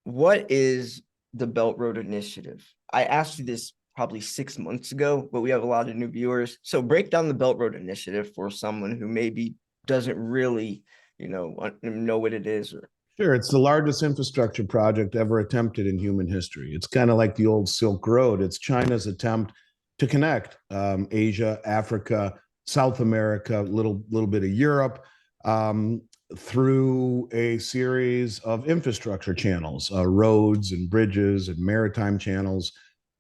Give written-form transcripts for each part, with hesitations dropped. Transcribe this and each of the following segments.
What is the Belt Road Initiative? I asked you this probably 6 months ago, but we have a lot of new viewers. So break down the Belt Road Initiative for someone who maybe doesn't really, know what it is. Or Sure, it's the largest infrastructure project ever attempted in human history. It's kind of like the old Silk Road. It's China's attempt to connect Asia, Africa, South America, little bit of Europe, um, through a series of infrastructure channels, roads and bridges and maritime channels.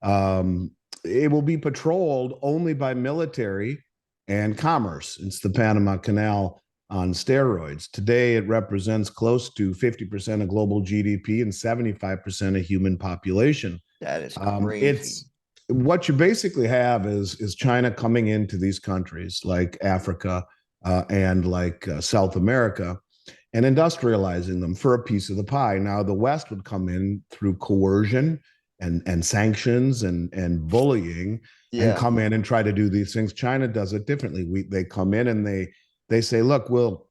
Um, it will be patrolled only by military and commerce. It's the Panama Canal on steroids. Today, it represents close to 50% of global GDP and 75% of human population. that is crazy. It's what you basically have is China coming into these countries like Africa and like South America and industrializing them for a piece of the pie. Now, the West would come in through coercion and sanctions and bullying and Yeah. come in and try to do these things. China does it differently. They come in and they say, look, we'll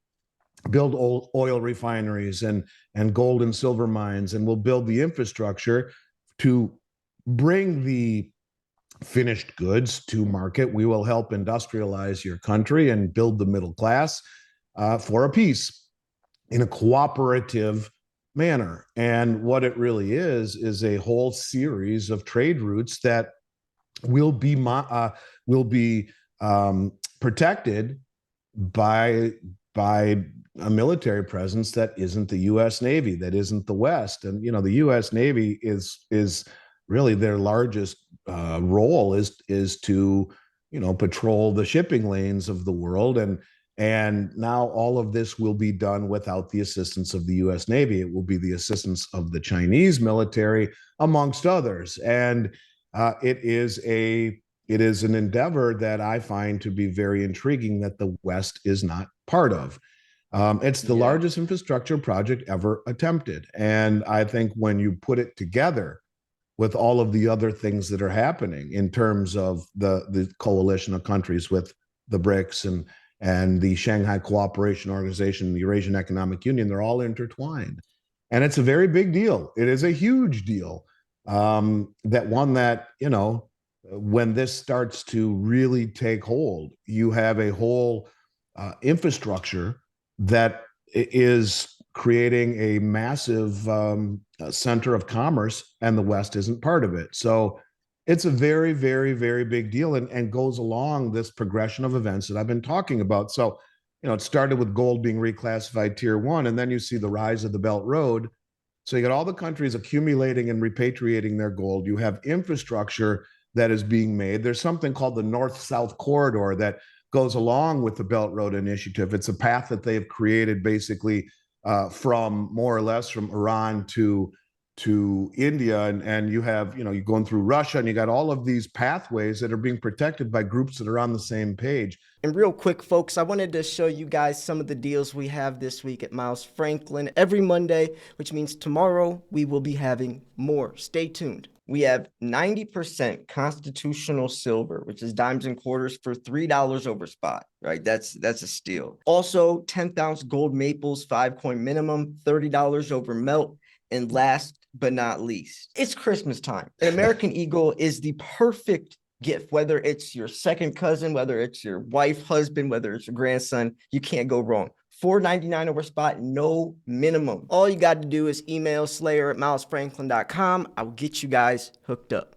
build oil refineries and gold and silver mines, and we'll build the infrastructure to bring the finished goods to market. We will help industrialize your country and build the middle class for a peace in a cooperative manner. And what it really is a whole series of trade routes that will be protected by a military presence that isn't the U.S. Navy, that isn't the West. And the U.S. Navy is really their largest role is to patrol the shipping lanes of the world. And now all of this will be done without the assistance of the U.S. Navy. It will be the assistance of the Chinese military, amongst others. And it is an endeavor that I find to be very intriguing that the West is not part of. It's the Yeah. largest infrastructure project ever attempted. And I think when you put it together with all of the other things that are happening in terms of the coalition of countries with the BRICS and the Shanghai Cooperation Organization, the Eurasian Economic Union, they're all intertwined. And it's a very big deal. It is a huge deal. That when this starts to really take hold, you have a whole infrastructure that is creating a massive center of commerce, and the West isn't part of it. So it's a very, very, very big deal and goes along this progression of events that I've been talking about. So, it started with gold being reclassified tier one, and then you see the rise of the Belt Road. So you got all the countries accumulating and repatriating their gold. You have infrastructure that is being made. There's something called the North-South Corridor that goes along with the Belt Road Initiative. It's a path that they've created basically from more or less from Iran to India, and you have you're going through Russia, and you got all of these pathways that are being protected by groups that are on the same page. And real quick, folks, I wanted to show you guys some of the deals we have this week at Miles Franklin every Monday, which means tomorrow we will be having more. Stay tuned. We have 90% constitutional silver, which is dimes and quarters for $3 over spot, right? That's a steal. Also, 10th ounce gold maples, 5 coin minimum, $30 over melt. And last but not least, it's Christmas time. An American Eagle is the perfect gift, whether it's your second cousin, whether it's your wife, husband, whether it's your grandson, you can't go wrong. $4.99 over spot, no minimum. All you got to do is email slayer@milesfranklin.com. I will get you guys hooked up.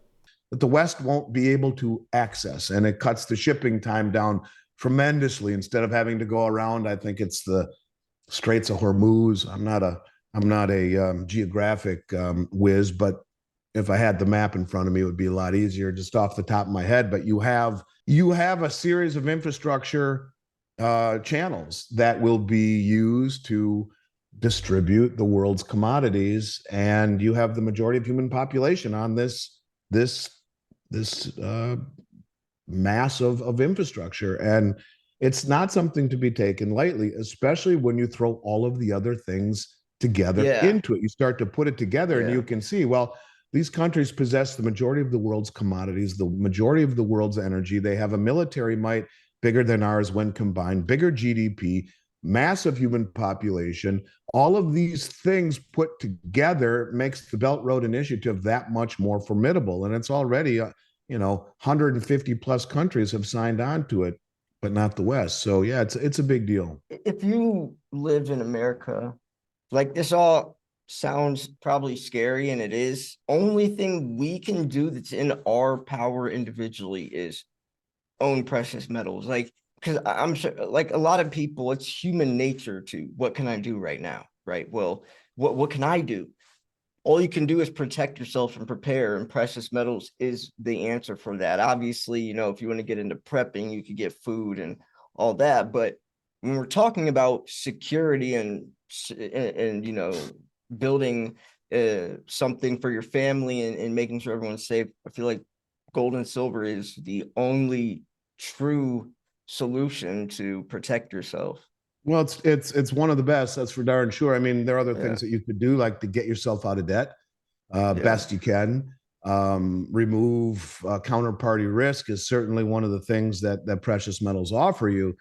But the West won't be able to access, and it cuts the shipping time down tremendously. Instead of having to go around, I think it's the Straits of Hormuz. I'm not a geographic whiz, but if I had the map in front of me, it would be a lot easier just off the top of my head. But you have a series of infrastructure channels that will be used to distribute the world's commodities, and you have the majority of human population on this mass of infrastructure, and it's not something to be taken lightly, especially when you throw all of the other things together into it. You start to put it together, and you can see, well, these countries possess the majority of the world's commodities, the majority of the world's energy. They have a military might bigger than ours when combined, bigger GDP, massive human population. All of these things put together makes the Belt Road Initiative that much more formidable. And it's already, 150 plus countries have signed on to it, but not the West. So yeah, it's a big deal. If you live in America, like this all sounds probably scary, and it is. Only thing we can do that's in our power individually is own precious metals. Like, because I'm sure, like a lot of people, it's human nature to what can I do right now? Right. Well, what can I do? All you can do is protect yourself and prepare, and precious metals is the answer for that. Obviously, if you want to get into prepping, you could get food and all that, but when we're talking about security and building something for your family and making sure everyone's safe, I feel like gold and silver is the only true solution to protect yourself. Well, it's one of the best. That's for darn sure. I mean, there are other Yeah. things that you could do, like to get yourself out of debt, Yeah. best you can. Remove counterparty risk is certainly one of the things that precious metals offer you,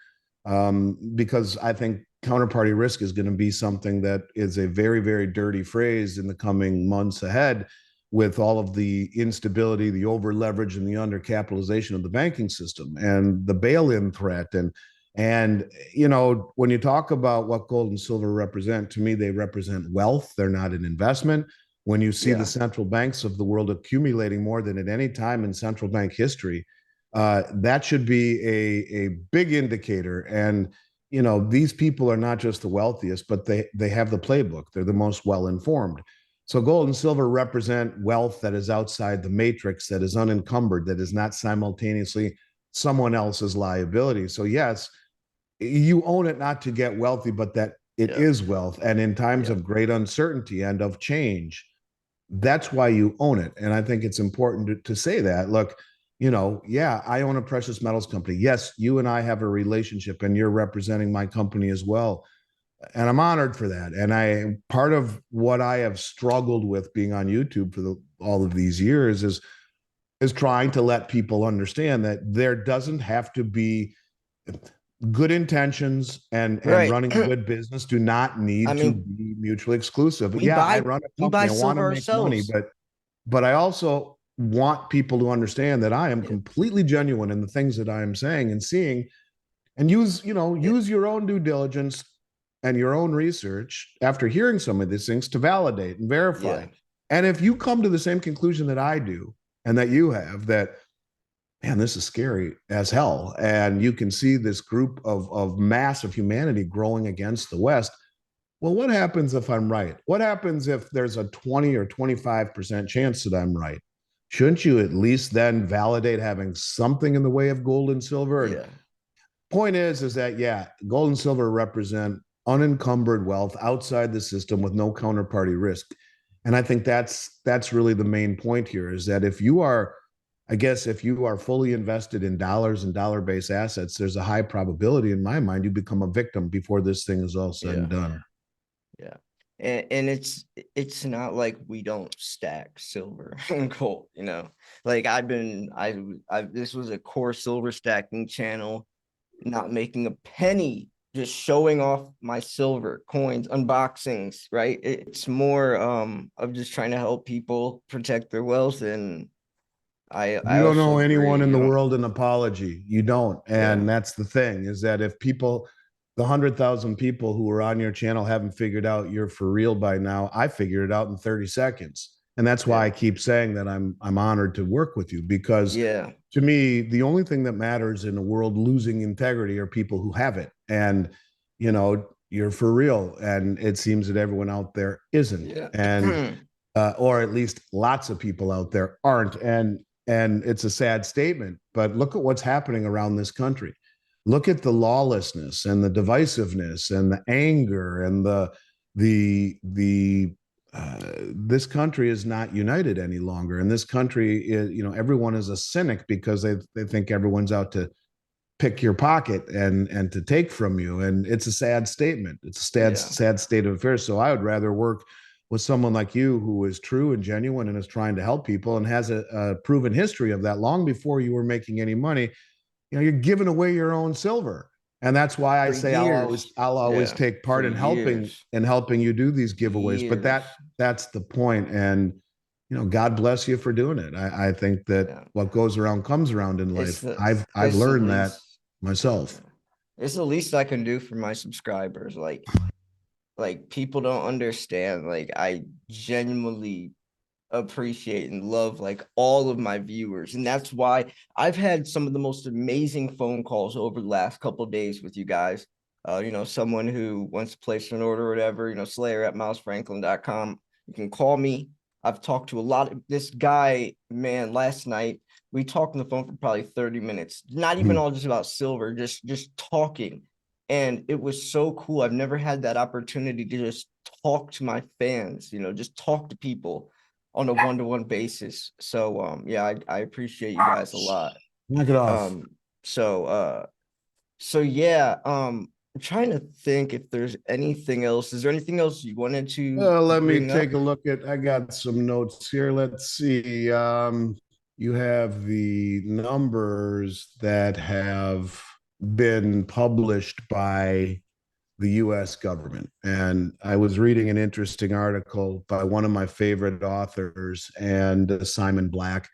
because I think counterparty risk is going to be something that is a very, very dirty phrase in the coming months ahead, with all of the instability, the over leverage, and the undercapitalization of the banking system, and the bail-in threat, and when you talk about what gold and silver represent, to me, they represent wealth. They're not an investment. When you see the Yeah. central banks of the world accumulating more than at any time in central bank history, that should be a big indicator. And these people are not just the wealthiest, but they have the playbook. They're the most well informed. So gold and silver represent wealth that is outside the matrix, that is unencumbered, that is not simultaneously someone else's liability. So yes, you own it not to get wealthy, but that it Yeah. is wealth. And in times Yeah. of great uncertainty and of change, that's why you own it. And I think it's important to say that. Look, yeah, I own a precious metals company. Yes, you and I have a relationship, and you're representing my company as well. And I'm honored for that. And part of what I have struggled with being on YouTube for all of these years is trying to let people understand that there doesn't have to be good intentions, and Right. running a good business do not I need to mean, be mutually exclusive. we Yeah, I buy run a we buy company. I want to silver make money, ourselves. but I also want people to understand that I am Yeah. completely genuine in the things that I am saying and seeing, and Yeah. use your own due diligence and your own research after hearing some of these things to validate and verify. Yeah. And if you come to the same conclusion that I do and that you have, that man, this is scary as hell, and you can see this group of mass of humanity growing against the West. Well, what happens if I'm right? What happens if there's a 20 or 25% chance that I'm right? Shouldn't you at least then validate having something in the way of gold and silver? And Yeah. point is that yeah, gold and silver represent unencumbered wealth outside the system with no counterparty risk. And I think that's really the main point here, is that if you are, I guess, if you are fully invested in dollars and dollar-based assets, there's a high probability in my mind you become a victim before this thing is all said and Yeah. done. Yeah. And it's not like we don't stack silver and gold. Like I this was a core silver stacking channel, not making a penny, just showing off my silver coins, unboxings, right? It's more of just trying to help people protect their wealth. And I You don't also know agree, anyone in the world an apology. You don't. yeah. And that's the thing, is that if people, the 100,000 people who are on your channel haven't figured out you're for real by now, I figured it out in 30 seconds. And that's why Yeah. I keep saying that I'm honored to work with you, because Yeah. to me, the only thing that matters in a world losing integrity are people who have it. And, you're for real. And it seems that everyone out there isn't. Yeah. And or at least lots of people out there aren't. And it's a sad statement, but look at what's happening around this country. Look at the lawlessness and the divisiveness and the anger and the this country is not united any longer. And this country is, everyone is a cynic because they think everyone's out to pick your pocket and to take from you. And it's a sad statement. It's a Yeah. sad state of affairs. So I would rather work with someone like you, who is true and genuine and is trying to help people and has a proven history of that long before you were making any money. You're giving away your own silver. And that's why I For say years. I'll always Yeah. take For part years. in helping you do these giveaways. But Years. that's the point. And God bless you for doing it. I think that Yeah. what goes around comes around in It's life. the I've it's the learned that least. myself. Yeah. It's the least I can do for my subscribers. Like people don't understand. Like I genuinely appreciate and love like all of my viewers, and that's why I've had some of the most amazing phone calls over the last couple of days with you guys. Someone who wants to place an order or whatever, Slayer at milesfranklin.com. You can call me. I've talked to a lot of this guy, man. Last night we talked on the phone for probably 30 minutes, not even Mhm. all just about silver, just talking. And it was so cool. I've never had that opportunity to just talk to my fans, just talk to people on a one-to-one basis. So yeah, I appreciate you guys a lot. Knock it off. Um so yeah, I'm trying to think if there's anything else. Is there anything else you wanted to Let me bring take up? a look at. I got some notes here. Let's see. You have the numbers that have been published by the US government. And I was reading an interesting article by one of my favorite authors, and Simon Black.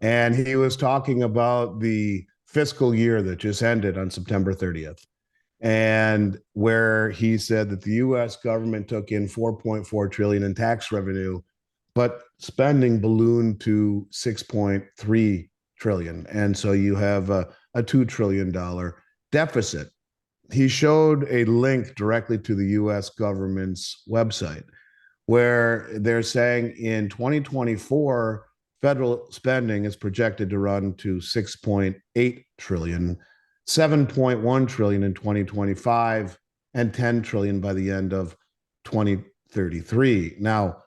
And he was talking about the fiscal year that just ended on September 30th, and where he said that the US government took in 4.4 trillion in tax revenue, but spending ballooned to 6.3 trillion. And so you have a $2 trillion deficit. He showed a link directly to the US government's website where they're saying in 2024 federal spending is projected to run to 6.8 trillion, 7.1 trillion in 2025, and 10 trillion by the end of 2033. Now,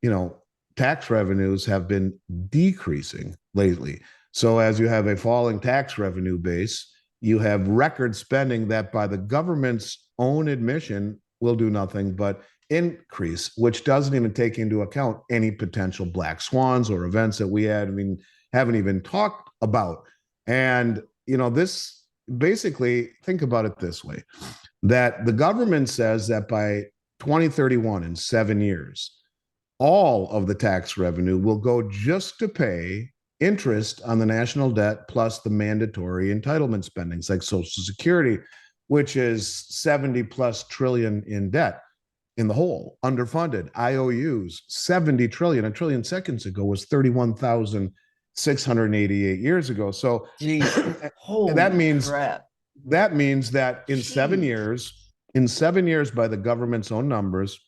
you know, tax revenues have been decreasing lately. So as you have a falling tax revenue base, you have record spending that by the government's own admission will do nothing but increase, which doesn't even take into account any potential black swans or events that we haven't even talked about. And this basically, think about it this way, that the government says that by 2031, in 7 years, all of the tax revenue will go just to pay interest on the national debt plus the mandatory entitlement spendings like Social Security, which is 70 plus trillion in debt in the whole, underfunded. IOUs, 70 trillion. A trillion seconds ago was 31,688 years ago. So Jesus. that Holy means crap. that in seven Jeez. years, by the government's own numbers,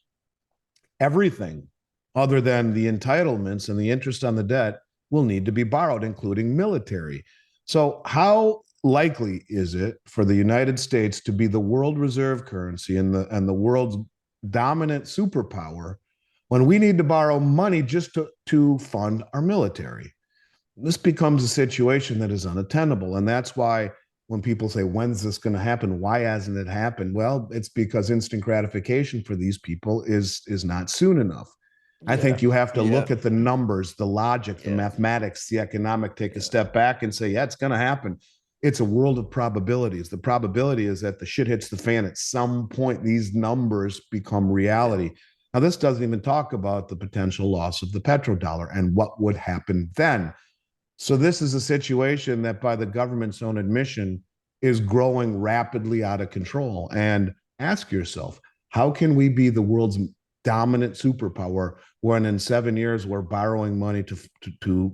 everything other than the entitlements and the interest on the debt will need to be borrowed, including military. So, how likely is it for the United States to be the world reserve currency and the world's dominant superpower when we need to borrow money just to fund our military? This becomes a situation that is unattainable. And that's why when people say, when's this going to happen? Why hasn't it happened? Well, it's because instant gratification for these people is not soon enough. I Yeah. think you have to Yeah. look at the numbers, the logic, the Yeah. mathematics, the economic, take a Yeah. step back and say, yeah, it's going to happen. It's a world of probabilities. The probability is that the shit hits the fan at some point. These numbers become Yeah. reality. Now, this doesn't even talk about the potential loss of the petrodollar and what would happen then. So this is a situation that, by the government's own admission, is growing rapidly out of control. And ask yourself, how can we be the world's dominant superpower when in 7 years we're borrowing money to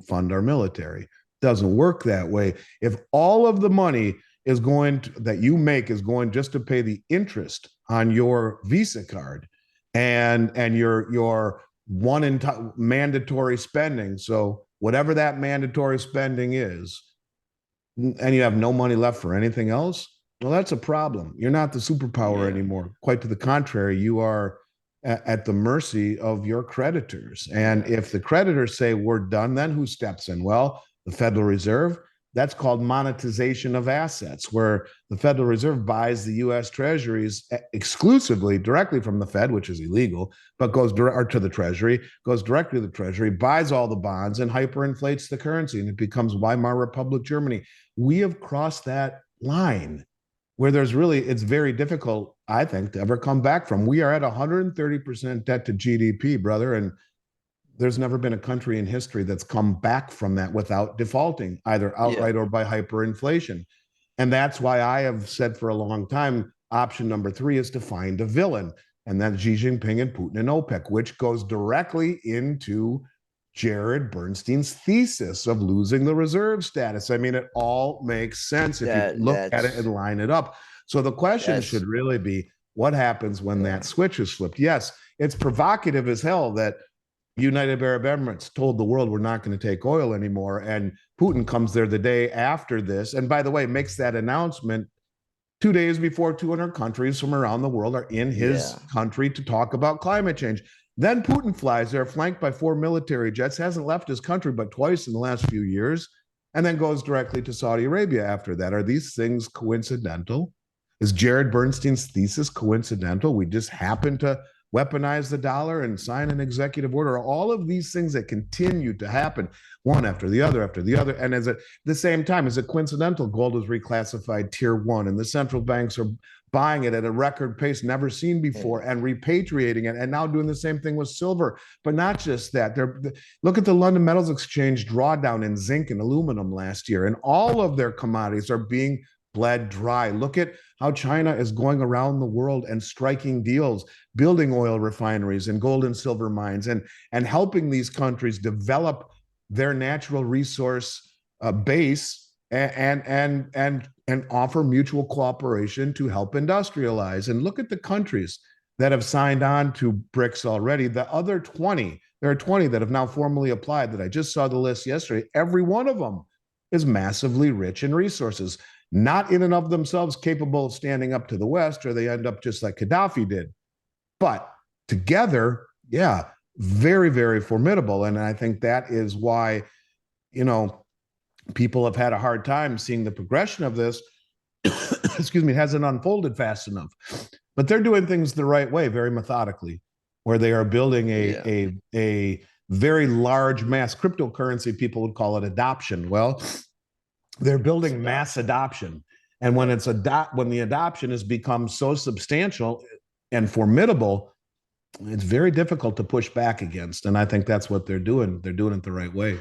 fund our military? It doesn't work that way. If all of the money that you make is going just to pay the interest on your Visa card and your mandatory spending, so whatever that mandatory spending is, and you have no money left for anything else, well, that's a problem. You're not the superpower Yeah. anymore. Quite to the contrary, you are at the mercy of your creditors. And Yeah. if the creditors say we're done, then who steps in? Well, the Federal Reserve. That's called monetization of assets, where the Federal Reserve buys the U.S. Treasuries exclusively directly from the Fed, which is illegal, but goes to the Treasury, goes directly to the Treasury, buys all the bonds, and hyperinflates the currency, and it becomes Weimar Republic Germany. We have crossed that line. where there's really, it's very difficult, I think, to ever come back from. We are at 130% debt to GDP, brother, and there's never been a country in history that's come back from that without defaulting, either Yeah, outright or by hyperinflation. And that's why I have said for a long time, option number three is to find a villain. And that's Xi Jinping and Putin and OPEC, which goes directly into Jared Bernstein's thesis of losing the reserve status. I mean, it all makes sense if you that look at it that's and line it up. So the question that's should really be, what happens when yeah. that switch is flipped? Yes, it's provocative as hell that United Arab Emirates told the world we're not going to take oil anymore. And Putin comes there the day after this. And by the way, makes that announcement 2 days before 200 countries from around the world are in his Yeah. country to talk about climate change. Then Putin flies there, flanked by 4 military jets, hasn't left his country but twice in the last few years, and then goes directly to Saudi Arabia after that. Are these things coincidental? Is Jared Bernstein's thesis coincidental? We just happen to weaponize the dollar and sign an executive order. All of these things that continue to happen, one after the other after the other. And at the same time, is it coincidental? Gold is reclassified tier one, and the central banks are buying it at a record pace never seen Yeah. before and repatriating it, and now doing the same thing with silver. But not just that. Look at the London Metals Exchange drawdown in zinc and aluminum last year, and all of their commodities are being bled dry. Look at how China is going around the world and striking deals, building oil refineries and gold and silver mines, and helping these countries develop their natural resource base and offer mutual cooperation to help industrialize. And look at the countries that have signed on to BRICS already. The other 20, there are 20 that have now formally applied that I just saw the list yesterday. Every one of them is massively rich in resources, not in and of themselves capable of standing up to the West, or they end up just like Gaddafi did. But together, yeah, very, very formidable. And I think that is why, you know, people have had a hard time seeing the progression of this. Excuse me, hasn't unfolded fast enough. But they're doing things the right way, very methodically, where they are building Yeah. a very large mass cryptocurrency. People would call it adoption. Well, they're building mass adoption. And when when the adoption has become so substantial and formidable, it's very difficult to push back against. And I think that's what they're doing. They're doing it the right way.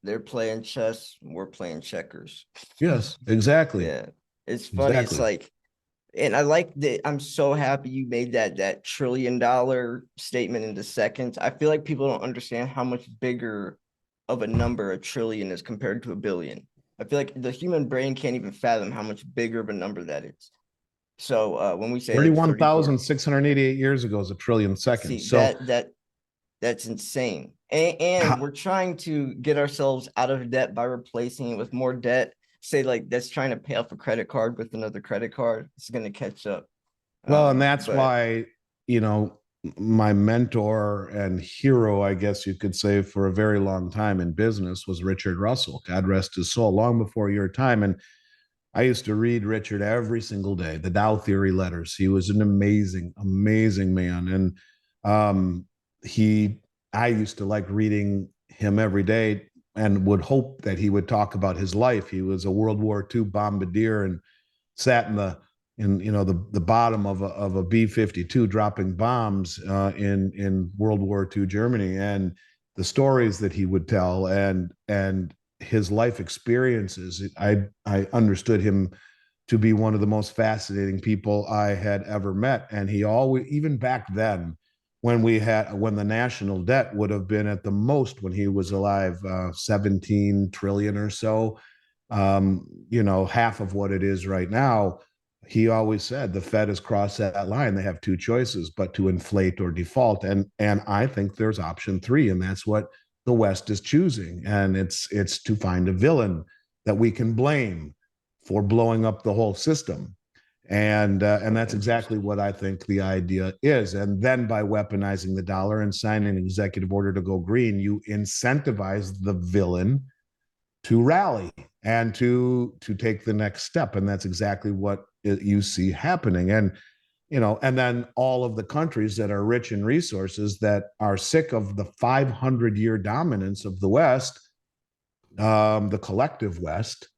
They're playing chess, we're playing checkers. Yes, exactly. Yeah. It's funny. It's Exactly. like, and I like that. I'm so happy you made that $1 trillion statement into seconds. I feel like people don't understand how much bigger of a number a trillion is compared to a billion. I feel like the human brain can't even fathom how much bigger of a number that is. So when we say like 34, 31,688 years ago is a trillion see seconds. So that's insane. And we're trying to get ourselves out of debt by replacing it with more debt. Say like that's trying to pay off a credit card with another credit card. It's going to catch up. well, and that's But why, you know, my mentor and hero, I guess you could say, for a very long time in business was Richard Russell. God rest his soul, long before your time. And I used to read Richard every single day, the Dow Theory letters. He was an amazing, amazing man. And um, I used to like reading him every day and would hope that he would talk about his life. He was a World War II bombardier and sat in the bottom of a B-52 dropping bombs in World War II Germany, and the stories that he would tell and his life experiences. I understood him to be one of the most fascinating people I had ever met, and he always, even back then, when the national debt would have been at the most when he was alive 17 trillion or so, half of what it is right now. He always said the Fed has crossed that line. They have two choices, but to inflate or default. And I think there's option three, and that's what the West is choosing. And it's to find a villain that we can blame for blowing up the whole system. And that's exactly what I think the idea is. And then by weaponizing the dollar and signing an executive order to go green, you incentivize the villain to rally and to take the next step. And that's exactly what you see happening. And and then all of the countries that are rich in resources that are sick of the 500-year dominance of the West, the collective West,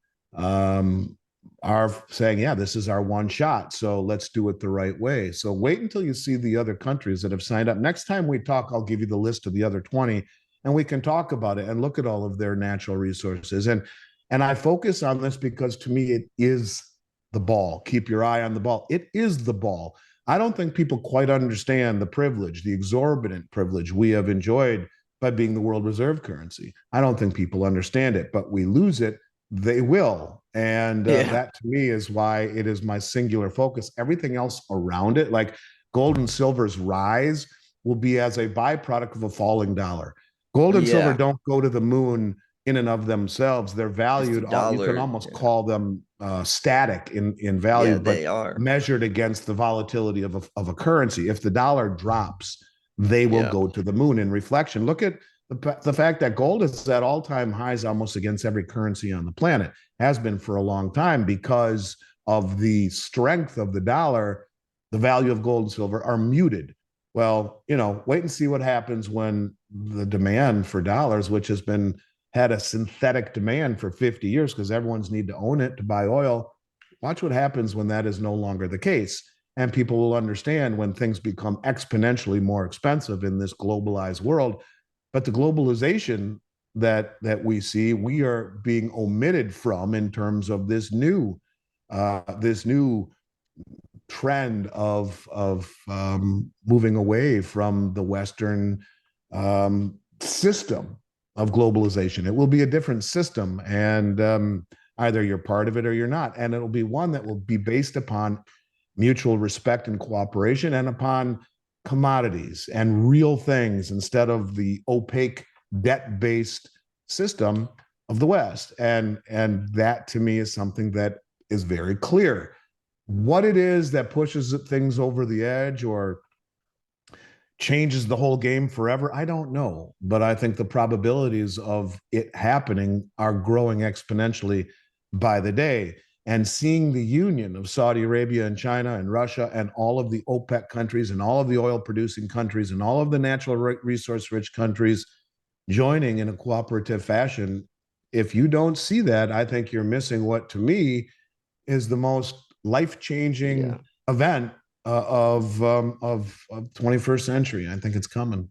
are saying, yeah, this is our one shot. So let's do it the right way. So wait until you see the other countries that have signed up. Next time we talk, I'll give you the list of the other 20 and we can talk about it and look at all of their natural resources. And I focus on this because to me, it is the ball. Keep your eye on the ball. It is the ball. I don't think people quite understand the privilege, the exorbitant privilege we have enjoyed by being the world reserve currency. I don't think people understand it, but we lose it, they will. And Yeah. that to me is why it is my singular focus. Everything else around it, like gold and silver's rise, will be as a byproduct of a falling dollar. Gold and silver Yeah. don't go to the moon in and of themselves. They're It's the valued, you can dollar. almost Yeah. call them static in value, Yeah, but they are. measured against the volatility of a currency. If the dollar drops, they will Yeah. go to the moon in reflection. Look at the fact that gold is at all-time highs almost against every currency on the planet, has been for a long time because of the strength of the dollar. The value of gold and silver are muted. Well, wait and see what happens when the demand for dollars, which has been had a synthetic demand for 50 years because everyone's need to own it to buy oil. Watch what happens when that is no longer the case. And people will understand when things become exponentially more expensive in this globalized world. But the globalization that we see, we are being omitted from in terms of this new trend of moving away from the Western system of globalization. It will be a different system, and either you're part of it or you're not. And it'll be one that will be based upon mutual respect and cooperation and upon commodities and real things instead of the opaque debt-based system of the West. And that to me is something that is very clear. What it is that pushes things over the edge or changes the whole game forever, I don't know. But I think the probabilities of it happening are growing exponentially by the day. And seeing the union of Saudi Arabia and China and Russia and all of the OPEC countries and all of the oil producing countries and all of the natural resource rich countries joining in a cooperative fashion, if you don't see that, I think you're missing what to me is the most Yeah. life-changing event of 21st century. I think it's coming.